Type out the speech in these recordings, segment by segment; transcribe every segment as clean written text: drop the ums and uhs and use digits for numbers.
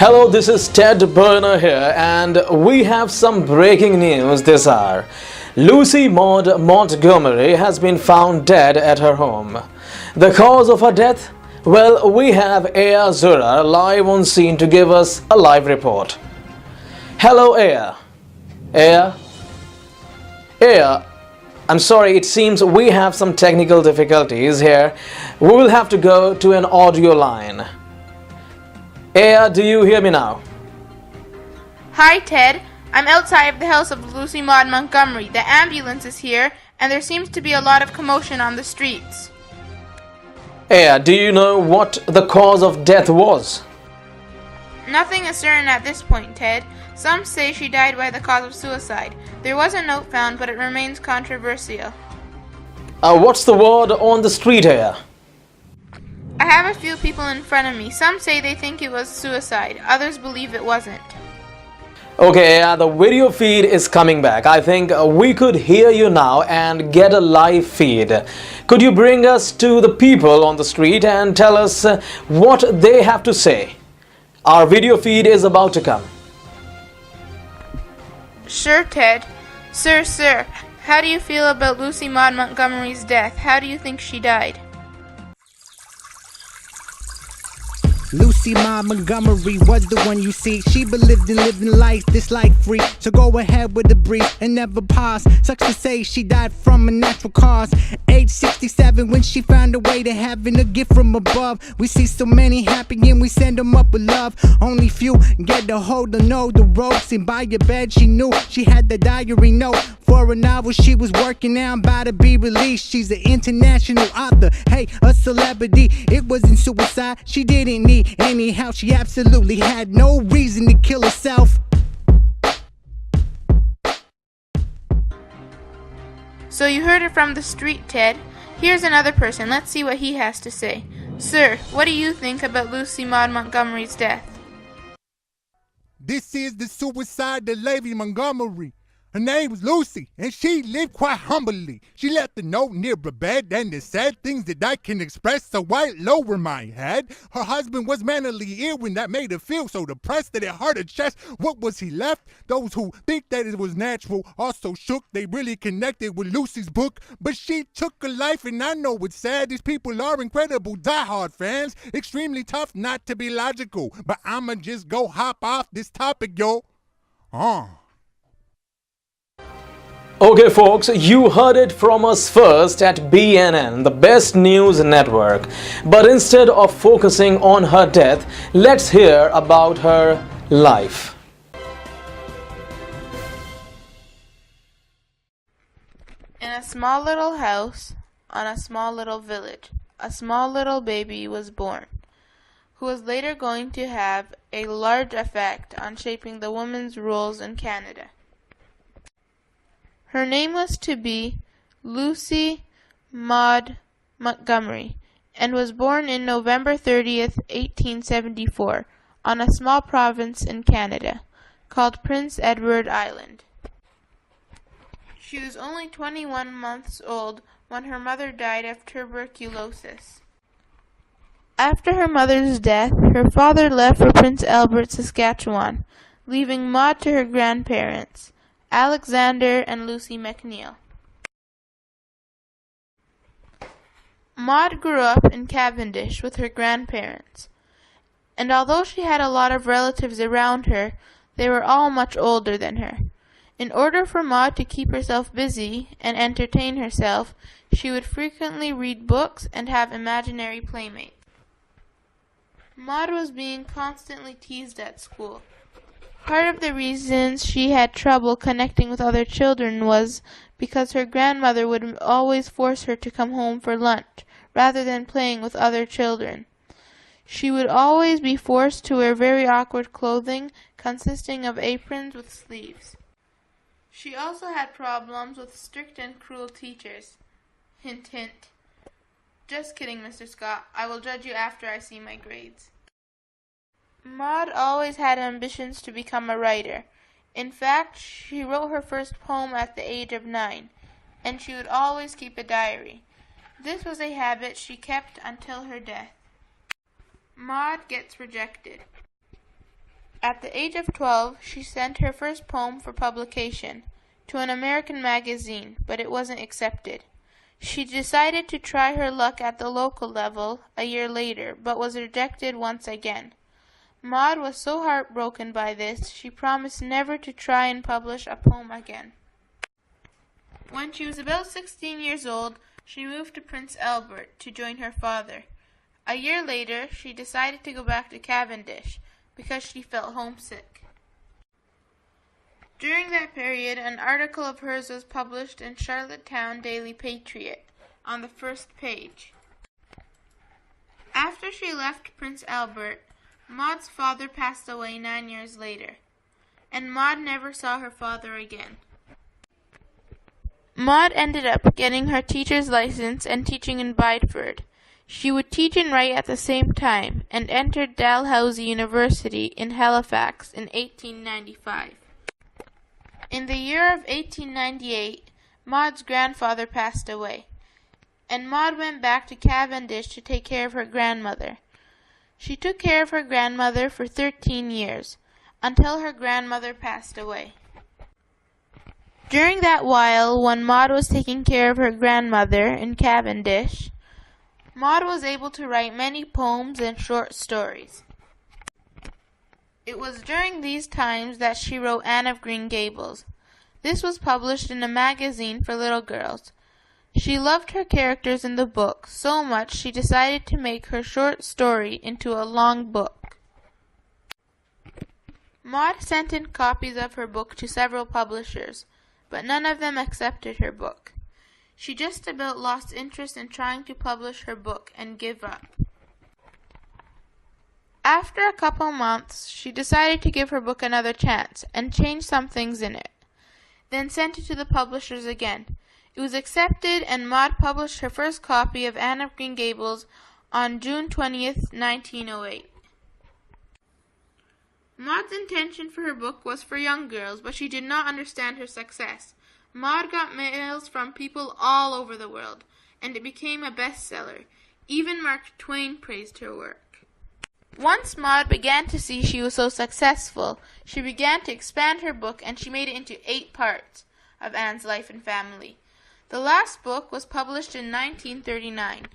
Hello, this is Ted Burner here, and we have some breaking news this hour. Lucy Maud Montgomery has been found dead at her home. The cause of her death? Well, we have Aya Zura live on scene to give us a live report. Hello, Aya. Aya? Aya, I'm sorry, it seems we have some technical difficulties here. We will have to go to an audio line. Aya, do you hear me now? Hi, Ted. I'm outside of the house of Lucy Maud Montgomery. The ambulance is here, and there seems to be a lot of commotion on the streets. Aya, do you know what the cause of death was? Nothing is certain at this point, Ted. Some say she died by the cause of suicide. There was a note found, but it remains controversial. What's the word on the street, Aya? I have a few people in front of me. Some say they think it was suicide. Others believe it wasn't. Okay, the video feed is coming back. I think we could hear you now and get a live feed. Could you bring us to the people on the street and tell us what they have to say? Our video feed is about to come. Sure, Ted. Sir, how do you feel about Lucy Maud Montgomery's death? How do you think she died? Lucy Maud Montgomery was the one you see. She believed in living life, this life free. So go ahead with the brief and never pause. Sucks to say she died from a natural cause. Age 67 when she found a way to heaven, a gift from above. We see so many happy and we send them up with love. Only few get a hold to know the ropes. And by your bed she knew she had the diary note for a novel she was working on, about to be released. She's an international author, hey, a celebrity. It wasn't suicide, she didn't need anyhow. She absolutely had no reason to kill herself. So you heard it from the street, Ted. Here's another person. Let's see what he has to say. Sir, what do you think about Lucy Maud Montgomery's death? This is the suicide of Lady Montgomery. Her name was Lucy, and she lived quite humbly. She left a note near her bed, and the sad things that I can express, so I lower my head. Her husband was mentally ill, and that made her feel so depressed that it hurt her chest. What was he left? Those who think that it was natural also shook. They really connected with Lucy's book, but she took her life, and I know it's sad. These people are incredible diehard fans, extremely tough not to be logical, but I'ma just go hop off this topic, yo. Okay folks, you heard it from us first at BNN, the best news network. But instead of focusing on her death, let's hear about her life. In a small little house, on a small little village, a small little baby was born, who was later going to have a large effect on shaping the women's roles in Canada. Her name was to be Lucy Maud Montgomery, and was born in November 30th, 1874, on a small province in Canada, called Prince Edward Island. She was only 21 months old when her mother died of tuberculosis. After her mother's death, her father left for Prince Albert, Saskatchewan, leaving Maud to her grandparents, Alexander and Lucy McNeil. Maud grew up in Cavendish with her grandparents, and although she had a lot of relatives around her, they were all much older than her. In order for Maud to keep herself busy and entertain herself, she would frequently read books and have imaginary playmates. Maud was being constantly teased at school. Part of the reasons she had trouble connecting with other children was because her grandmother would always force her to come home for lunch, rather than playing with other children. She would always be forced to wear very awkward clothing, consisting of aprons with sleeves. She also had problems with strict and cruel teachers. Hint, hint. Just kidding, Mr. Scott. I will judge you after I see my grades. Maud always had ambitions to become a writer. In fact, she wrote her first poem at the age of 9, and she would always keep a diary. This was a habit she kept until her death. Maud gets rejected. At the age of 12, she sent her first poem for publication to an American magazine, but it wasn't accepted. She decided to try her luck at the local level a year later, but was rejected once again. Maud was so heartbroken by this, she promised never to try and publish a poem again. When she was about 16 years old, she moved to Prince Albert to join her father. A year later, she decided to go back to Cavendish because she felt homesick. During that period, an article of hers was published in Charlottetown Daily Patriot on the first page. After she left Prince Albert, Maud's father passed away 9 years later, and Maud never saw her father again. Maud ended up getting her teacher's license and teaching in Bideford. She would teach and write at the same time, and entered Dalhousie University in Halifax in 1895. In the year of 1898, Maud's grandfather passed away, and Maud went back to Cavendish to take care of her grandmother. She took care of her grandmother for 13 years, until her grandmother passed away. During that while, when Maud was taking care of her grandmother in Cavendish, Maud was able to write many poems and short stories. It was during these times that she wrote Anne of Green Gables. This was published in a magazine for little girls. She loved her characters in the book so much she decided to make her short story into a long book. Maud sent in copies of her book to several publishers, but none of them accepted her book. She just about lost interest in trying to publish her book and gave up. After a couple months, she decided to give her book another chance and change some things in it, then sent it to the publishers again. It was accepted, and Maud published her first copy of Anne of Green Gables on June 20th, 1908. Maud's intention for her book was for young girls, but she did not understand her success. Maud got mails from people all over the world, and it became a bestseller. Even Mark Twain praised her work. Once Maud began to see she was so successful, she began to expand her book, and she made it into 8 parts of Anne's life and family. The last book was published in 1939.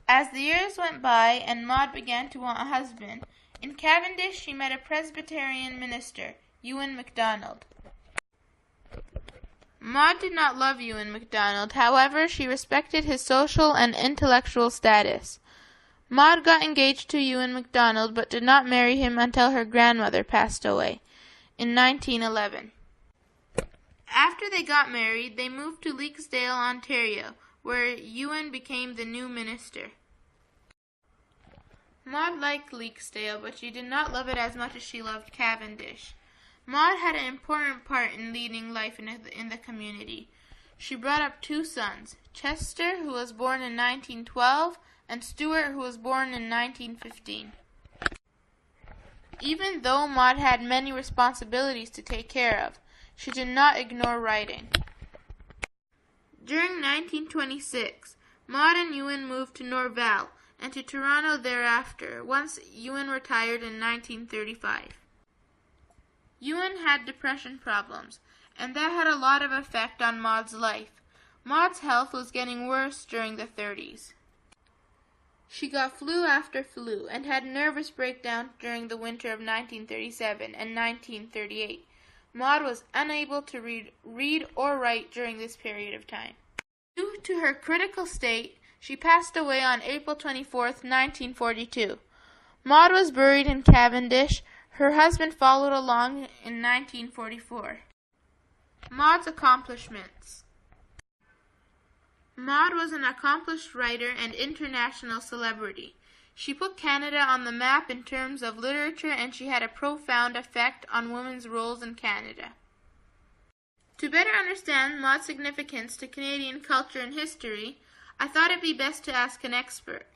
As the years went by and Maud began to want a husband, in Cavendish she met a Presbyterian minister, Ewan MacDonald. Maud did not love Ewan MacDonald, however, she respected his social and intellectual status. Maud got engaged to Ewan MacDonald but did not marry him until her grandmother passed away in 1911. After they got married, they moved to Leaksdale, Ontario, where Ewan became the new minister. Maud liked Leaksdale, but she did not love it as much as she loved Cavendish. Maud had an important part in leading life in the community. She brought up 2 sons, Chester, who was born in 1912, and Stuart, who was born in 1915. Even though Maud had many responsibilities to take care of, she did not ignore writing. During 1926, Maud and Ewan moved to Norval and to Toronto thereafter, once Ewan retired in 1935. Ewan had depression problems, and that had a lot of effect on Maud's life. Maud's health was getting worse during the 30s. She got flu after flu and had nervous breakdowns during the winter of 1937 and 1938. Maud was unable to read or write during this period of time. Due to her critical state, she passed away on April 24, 1942. Maud was buried in Cavendish. Her husband followed along in 1944. Maud's accomplishments. Maud was an accomplished writer and international celebrity. She put Canada on the map in terms of literature, and she had a profound effect on women's roles in Canada. To better understand Maud's significance to Canadian culture and history, I thought it be best to ask an expert.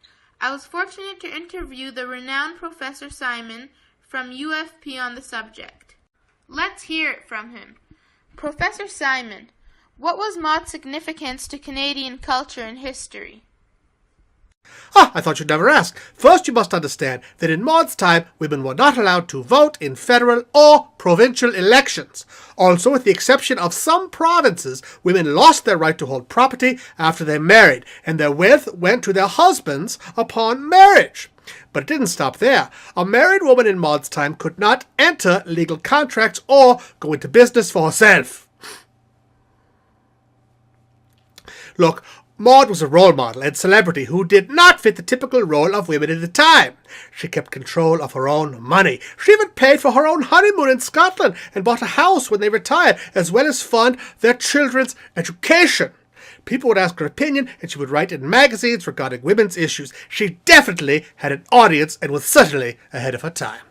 I was fortunate to interview the renowned Professor Simon from UFP on the subject. Let's hear it from him. Professor Simon, what was Maud's significance to Canadian culture and history? I thought you'd never ask. First, you must understand that in Maud's time, women were not allowed to vote in federal or provincial elections. Also, with the exception of some provinces, women lost their right to hold property after they married, and their wealth went to their husbands upon marriage. But it didn't stop there. A married woman in Maud's time could not enter legal contracts or go into business for herself. Look, Maud was a role model and celebrity who did not fit the typical role of women at the time. She kept control of her own money. She even paid for her own honeymoon in Scotland and bought a house when they retired, as well as fund their children's education. People would ask her opinion, and she would write in magazines regarding women's issues. She definitely had an audience and was certainly ahead of her time.